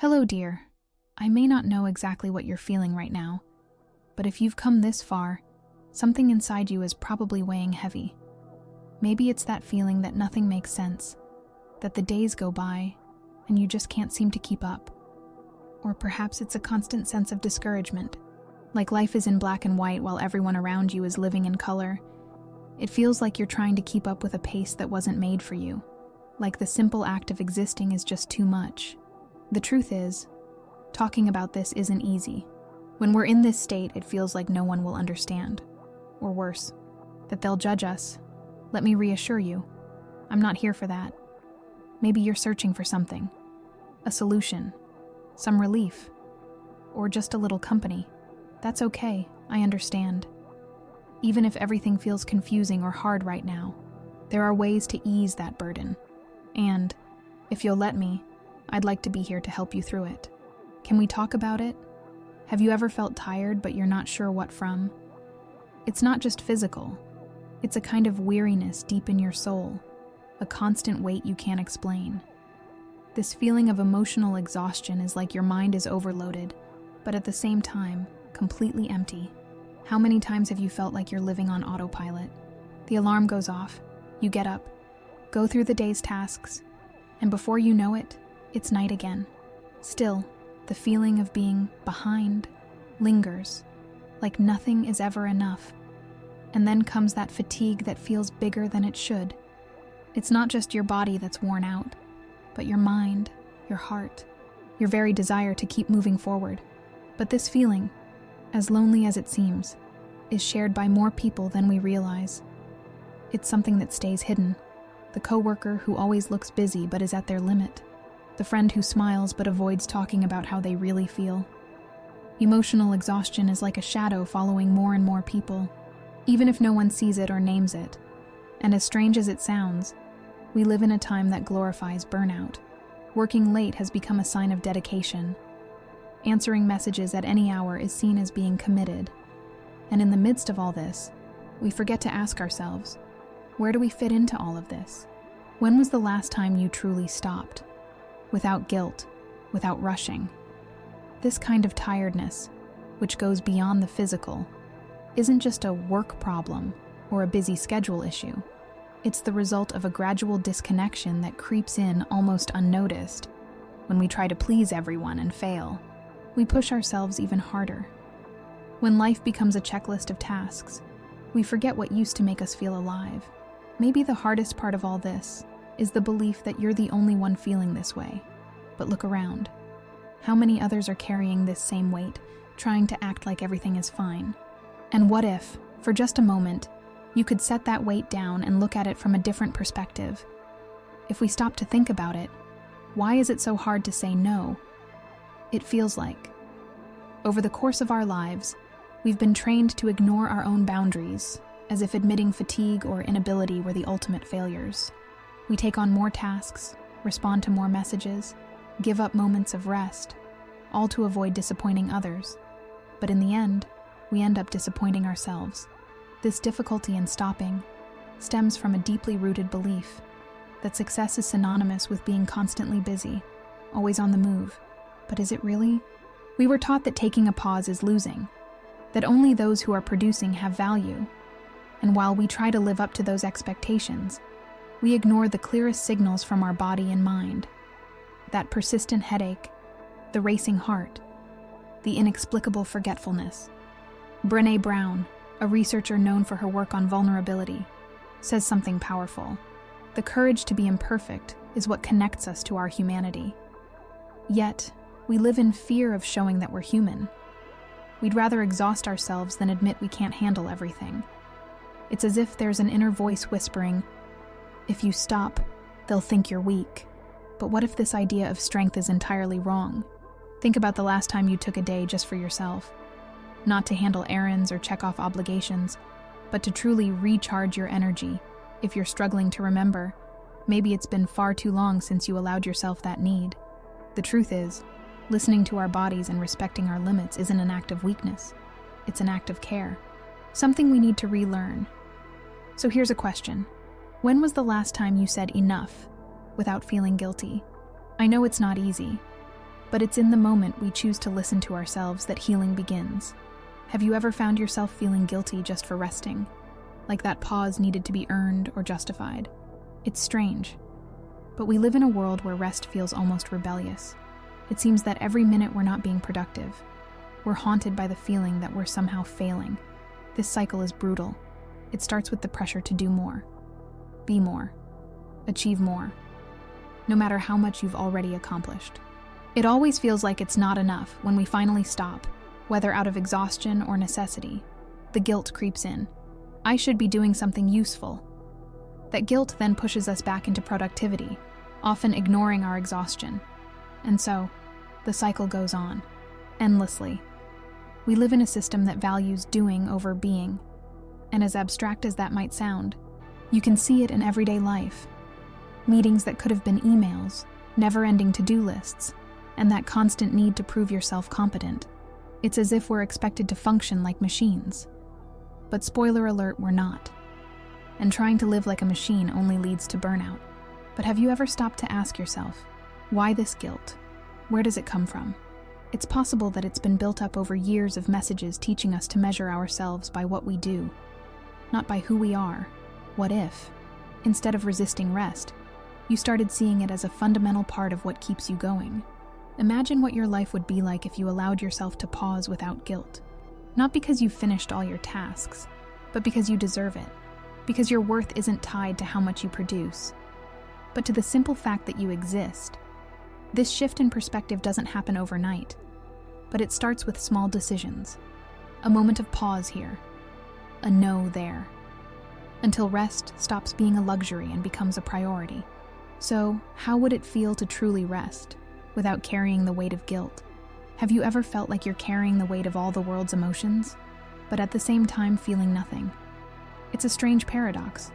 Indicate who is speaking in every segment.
Speaker 1: Hello, dear. I may not know exactly what you're feeling right now, but if you've come this far, something inside you is probably weighing heavy. Maybe it's that feeling that nothing makes sense, that the days go by and you just can't seem to keep up. Or perhaps it's a constant sense of discouragement, like life is in black and white while everyone around you is living in color. It feels like you're trying to keep up with a pace that wasn't made for you, like the simple act of existing is just too much. The truth is, talking about this isn't easy. When we're in this state, it feels like no one will understand. Or worse, that they'll judge us. Let me reassure you, I'm not here for that. Maybe you're searching for something, a solution, some relief, or just a little company. That's okay, I understand. Even if everything feels confusing or hard right now, there are ways to ease that burden. And, if you'll let me, I'd like to be here to help you through it. Can we talk about it? Have you ever felt tired but you're not sure what from? It's not just physical. It's a kind of weariness deep in your soul, a constant weight you can't explain. This feeling of emotional exhaustion is like your mind is overloaded, but at the same time, completely empty. How many times have you felt like you're living on autopilot? The alarm goes off, you get up, go through the day's tasks, and before you know it, it's night again. Still, the feeling of being behind lingers, like nothing is ever enough. And then comes that fatigue that feels bigger than it should. It's not just your body that's worn out, but your mind, your heart, your very desire to keep moving forward. But this feeling, as lonely as it seems, is shared by more people than we realize. It's something that stays hidden. The coworker who always looks busy but is at their limit. The friend who smiles but avoids talking about how they really feel. Emotional exhaustion is like a shadow following more and more people, even if no one sees it or names it. And as strange as it sounds, we live in a time that glorifies burnout. Working late has become a sign of dedication. Answering messages at any hour is seen as being committed. And in the midst of all this, we forget to ask ourselves, where do we fit into all of this? When was the last time you truly stopped? Without guilt, without rushing. This kind of tiredness, which goes beyond the physical, isn't just a work problem or a busy schedule issue. It's the result of a gradual disconnection that creeps in almost unnoticed. When we try to please everyone and fail, we push ourselves even harder. When life becomes a checklist of tasks, we forget what used to make us feel alive. Maybe the hardest part of all this is the belief that you're the only one feeling this way. But look around. How many others are carrying this same weight, trying to act like everything is fine? And what if, for just a moment, you could set that weight down and look at it from a different perspective? If we stop to think about it, why is it so hard to say no? It feels like, over the course of our lives, we've been trained to ignore our own boundaries, as if admitting fatigue or inability were the ultimate failures. We take on more tasks, respond to more messages, give up moments of rest, all to avoid disappointing others. But in the end, we end up disappointing ourselves. This difficulty in stopping stems from a deeply rooted belief that success is synonymous with being constantly busy, always on the move. But is it really? We were taught that taking a pause is losing, that only those who are producing have value. And while we try to live up to those expectations, we ignore the clearest signals from our body and mind. That persistent headache, the racing heart, the inexplicable forgetfulness. Brené Brown, a researcher known for her work on vulnerability, says something powerful. The courage to be imperfect is what connects us to our humanity. Yet, we live in fear of showing that we're human. We'd rather exhaust ourselves than admit we can't handle everything. It's as if there's an inner voice whispering, if you stop, they'll think you're weak. But what if this idea of strength is entirely wrong? Think about the last time you took a day just for yourself. Not to handle errands or check off obligations, but to truly recharge your energy. If you're struggling to remember, maybe it's been far too long since you allowed yourself that need. The truth is, listening to our bodies and respecting our limits isn't an act of weakness. It's an act of care. Something we need to relearn. So here's a question. When was the last time you said enough without feeling guilty? I know it's not easy. But it's in the moment we choose to listen to ourselves that healing begins. Have you ever found yourself feeling guilty just for resting? Like that pause needed to be earned or justified? It's strange. But we live in a world where rest feels almost rebellious. It seems that every minute we're not being productive. We're haunted by the feeling that we're somehow failing. This cycle is brutal. It starts with the pressure to do more, be more, achieve more, no matter how much you've already accomplished. It always feels like it's not enough when we finally stop, whether out of exhaustion or necessity. The guilt creeps in. I should be doing something useful. That guilt then pushes us back into productivity, often ignoring our exhaustion. And so, the cycle goes on, endlessly. We live in a system that values doing over being. And as abstract as that might sound, you can see it in everyday life. Meetings that could have been emails, never-ending to-do lists, and that constant need to prove yourself competent. It's as if we're expected to function like machines. But spoiler alert, we're not. And trying to live like a machine only leads to burnout. But have you ever stopped to ask yourself, why this guilt? Where does it come from? It's possible that it's been built up over years of messages teaching us to measure ourselves by what we do, not by who we are. What if, instead of resisting rest, you started seeing it as a fundamental part of what keeps you going? Imagine what your life would be like if you allowed yourself to pause without guilt. Not because you've finished all your tasks, but because you deserve it. Because your worth isn't tied to how much you produce, but to the simple fact that you exist. This shift in perspective doesn't happen overnight, but it starts with small decisions. A moment of pause here, a no there, until rest stops being a luxury and becomes a priority. So, how would it feel to truly rest, without carrying the weight of guilt? Have you ever felt like you're carrying the weight of all the world's emotions, but at the same time feeling nothing? It's a strange paradox,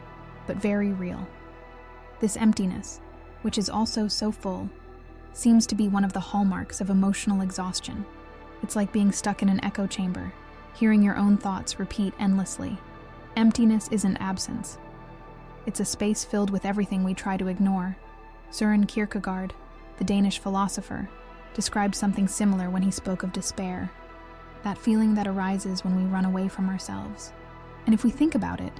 Speaker 1: but very real. This emptiness, which is also so full, seems to be one of the hallmarks of emotional exhaustion. It's like being stuck in an echo chamber, hearing your own thoughts repeat endlessly. Emptiness isn't absence. It's a space filled with everything we try to ignore. Søren Kierkegaard, the Danish philosopher, described something similar when he spoke of despair, that feeling that arises when we run away from ourselves. And if we think about it,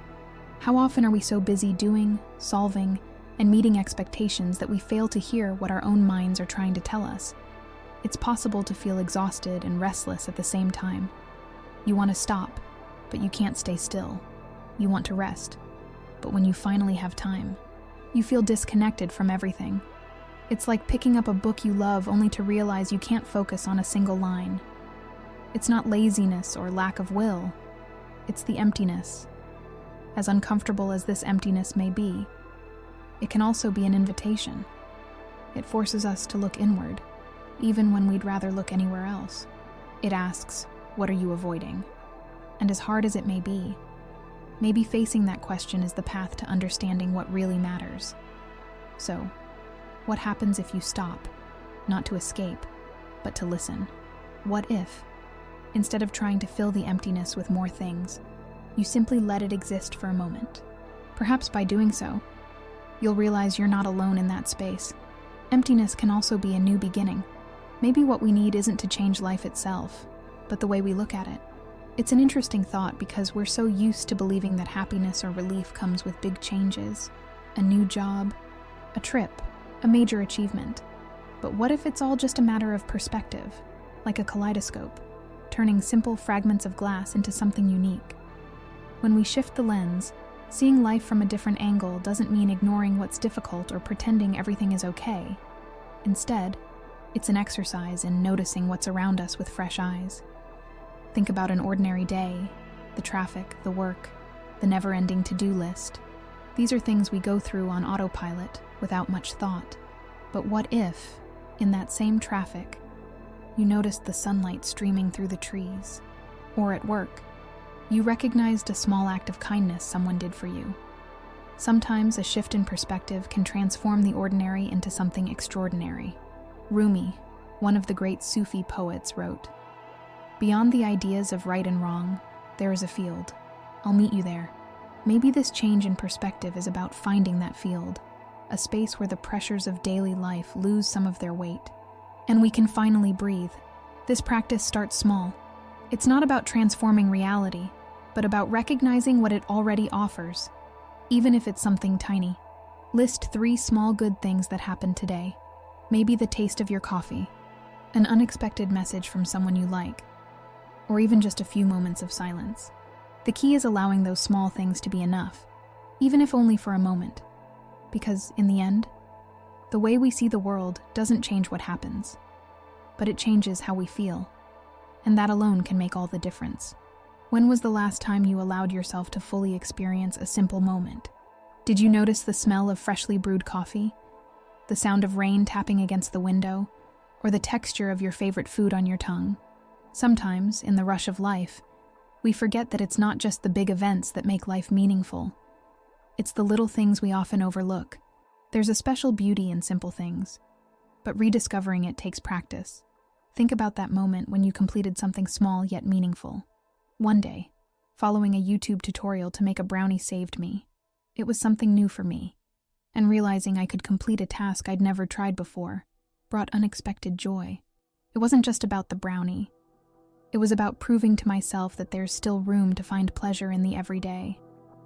Speaker 1: how often are we so busy doing, solving, and meeting expectations that we fail to hear what our own minds are trying to tell us? It's possible to feel exhausted and restless at the same time. You want to stop, but you can't stay still. You want to rest, but when you finally have time, you feel disconnected from everything. It's like picking up a book you love only to realize you can't focus on a single line. It's not laziness or lack of will. It's the emptiness. As uncomfortable as this emptiness may be, it can also be an invitation. It forces us to look inward, even when we'd rather look anywhere else. It asks, what are you avoiding? And as hard as it may be, maybe facing that question is the path to understanding what really matters. So, what happens if you stop, not to escape, but to listen? What if, instead of trying to fill the emptiness with more things, you simply let it exist for a moment? Perhaps by doing so, you'll realize you're not alone in that space. Emptiness can also be a new beginning. Maybe what we need isn't to change life itself, but the way we look at it. It's an interesting thought because we're so used to believing that happiness or relief comes with big changes, a new job, a trip, a major achievement. But what if it's all just a matter of perspective, like a kaleidoscope, turning simple fragments of glass into something unique? When we shift the lens, seeing life from a different angle doesn't mean ignoring what's difficult or pretending everything is okay. Instead, it's an exercise in noticing what's around us with fresh eyes. Think about an ordinary day, the traffic, the work, the never-ending to-do list. These are things we go through on autopilot without much thought. But what if, in that same traffic, you noticed the sunlight streaming through the trees? Or at work, you recognized a small act of kindness someone did for you. Sometimes a shift in perspective can transform the ordinary into something extraordinary. Rumi, one of the great Sufi poets, wrote, "Beyond the ideas of right and wrong, there is a field. I'll meet you there." Maybe this change in perspective is about finding that field, a space where the pressures of daily life lose some of their weight, and we can finally breathe. This practice starts small. It's not about transforming reality, but about recognizing what it already offers, even if it's something tiny. List 3 small good things that happened today. Maybe the taste of your coffee, an unexpected message from someone you like, or even just a few moments of silence. The key is allowing those small things to be enough, even if only for a moment. Because in the end, the way we see the world doesn't change what happens, but it changes how we feel. And that alone can make all the difference. When was the last time you allowed yourself to fully experience a simple moment? Did you notice the smell of freshly brewed coffee? The sound of rain tapping against the window? Or the texture of your favorite food on your tongue? Sometimes, in the rush of life, we forget that it's not just the big events that make life meaningful. It's the little things we often overlook. There's a special beauty in simple things, but rediscovering it takes practice. Think about that moment when you completed something small yet meaningful. One day, following a YouTube tutorial to make a brownie saved me. It was something new for me, and realizing I could complete a task I'd never tried before brought unexpected joy. It wasn't just about the brownie. It was about proving to myself that there's still room to find pleasure in the everyday.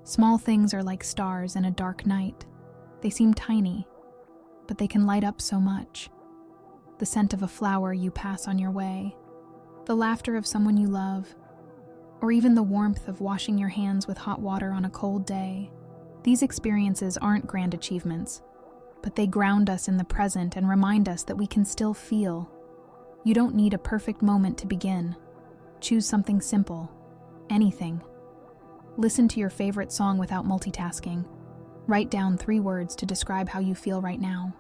Speaker 1: Small things are like stars in a dark night. They seem tiny, but they can light up so much. The scent of a flower you pass on your way, the laughter of someone you love, or even the warmth of washing your hands with hot water on a cold day. These experiences aren't grand achievements, but they ground us in the present and remind us that we can still feel. You don't need a perfect moment to begin. Choose something simple, anything. Listen to your favorite song without multitasking. Write down 3 words to describe how you feel right now.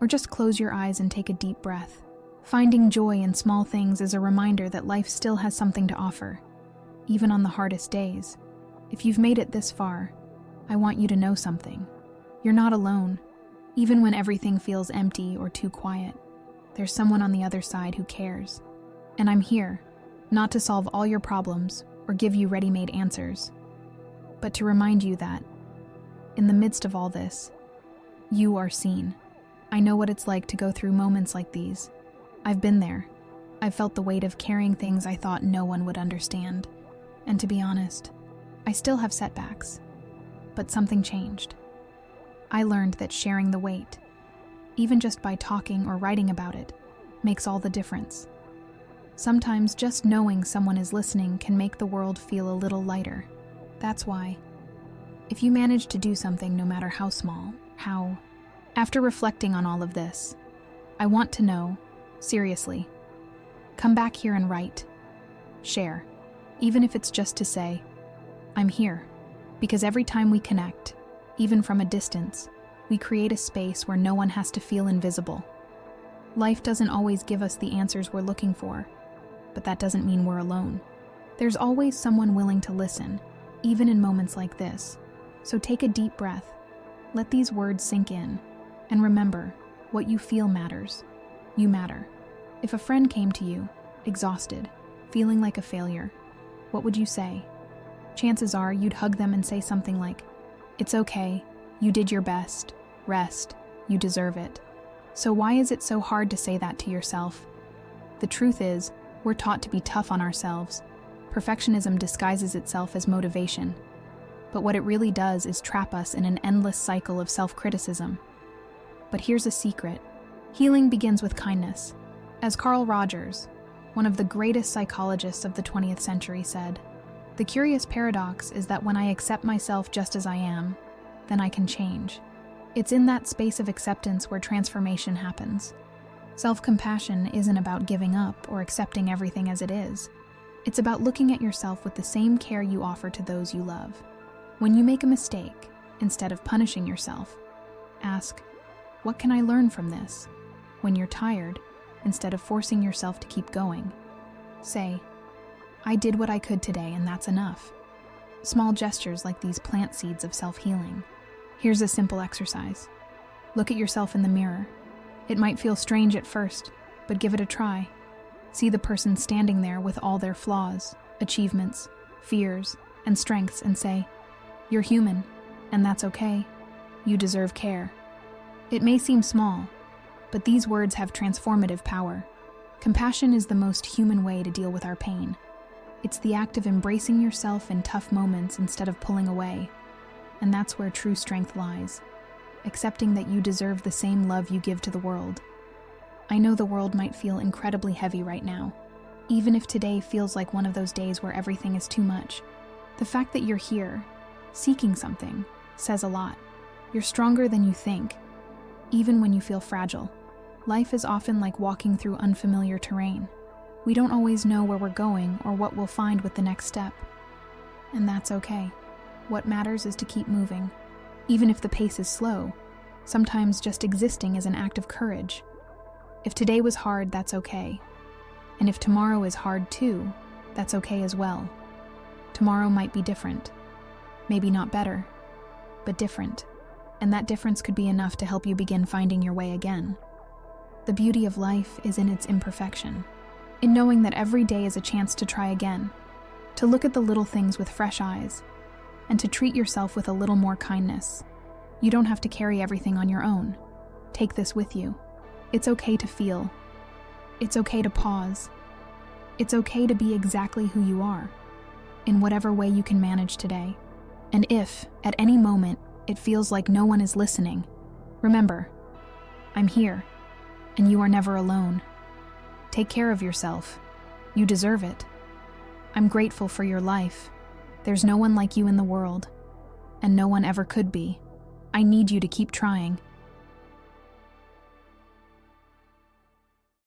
Speaker 1: Or just close your eyes and take a deep breath. Finding joy in small things is a reminder that life still has something to offer, even on the hardest days. If you've made it this far, I want you to know something. You're not alone. Even when everything feels empty or too quiet, there's someone on the other side who cares. And I'm here, not to solve all your problems or give you ready-made answers, but to remind you that, in the midst of all this, you are seen. I know what it's like to go through moments like these. I've been there. I've felt the weight of carrying things I thought no one would understand. And to be honest, I still have setbacks. But something changed. I learned that sharing the weight, even just by talking or writing about it, makes all the difference. Sometimes just knowing someone is listening can make the world feel a little lighter. That's why, if you manage to do something no matter how small, after reflecting on all of this, I want to know, seriously, come back here and write. Share, even if it's just to say, I'm here. Because every time we connect, even from a distance, we create a space where no one has to feel invisible. Life doesn't always give us the answers we're looking for, but that doesn't mean we're alone. There's always someone willing to listen, even in moments like this. So take a deep breath, let these words sink in, and remember, what you feel matters. You matter. If a friend came to you, exhausted, feeling like a failure, what would you say? Chances are you'd hug them and say something like, "It's okay, you did your best, rest, you deserve it." So why is it so hard to say that to yourself? The truth is, we're taught to be tough on ourselves. Perfectionism disguises itself as motivation. But what it really does is trap us in an endless cycle of self-criticism. But here's a secret. Healing begins with kindness. As Carl Rogers, one of the greatest psychologists of the 20th century, said, "The curious paradox is that when I accept myself just as I am, then I can change." It's in that space of acceptance where transformation happens. Self-compassion isn't about giving up or accepting everything as it is. It's about looking at yourself with the same care you offer to those you love. When you make a mistake, instead of punishing yourself, ask, "What can I learn from this?" When you're tired, instead of forcing yourself to keep going, say, "I did what I could today and that's enough." Small gestures like these plant seeds of self-healing. Here's a simple exercise. Look at yourself in the mirror. It might feel strange at first, but give it a try. See the person standing there with all their flaws, achievements, fears, and strengths and say, "You're human, and that's okay. You deserve care." It may seem small, but these words have transformative power. Compassion is the most human way to deal with our pain. It's the act of embracing yourself in tough moments instead of pulling away. And that's where true strength lies, accepting that you deserve the same love you give to the world. I know the world might feel incredibly heavy right now, even if today feels like one of those days where everything is too much. The fact that you're here, seeking something, says a lot. You're stronger than you think, even when you feel fragile. Life is often like walking through unfamiliar terrain. We don't always know where we're going or what we'll find with the next step. And that's okay. What matters is to keep moving. Even if the pace is slow, sometimes just existing is an act of courage. If today was hard, that's okay. And if tomorrow is hard too, that's okay as well. Tomorrow might be different. Maybe not better, but different. And that difference could be enough to help you begin finding your way again. The beauty of life is in its imperfection, in knowing that every day is a chance to try again, to look at the little things with fresh eyes, and to treat yourself with a little more kindness. You don't have to carry everything on your own. Take this with you. It's okay to feel. It's okay to pause. It's okay to be exactly who you are, in whatever way you can manage today. And if, at any moment, it feels like no one is listening, remember, I'm here, and you are never alone. Take care of yourself. You deserve it. I'm grateful for your life. There's no one like you in the world, and no one ever could be. I need you to keep trying.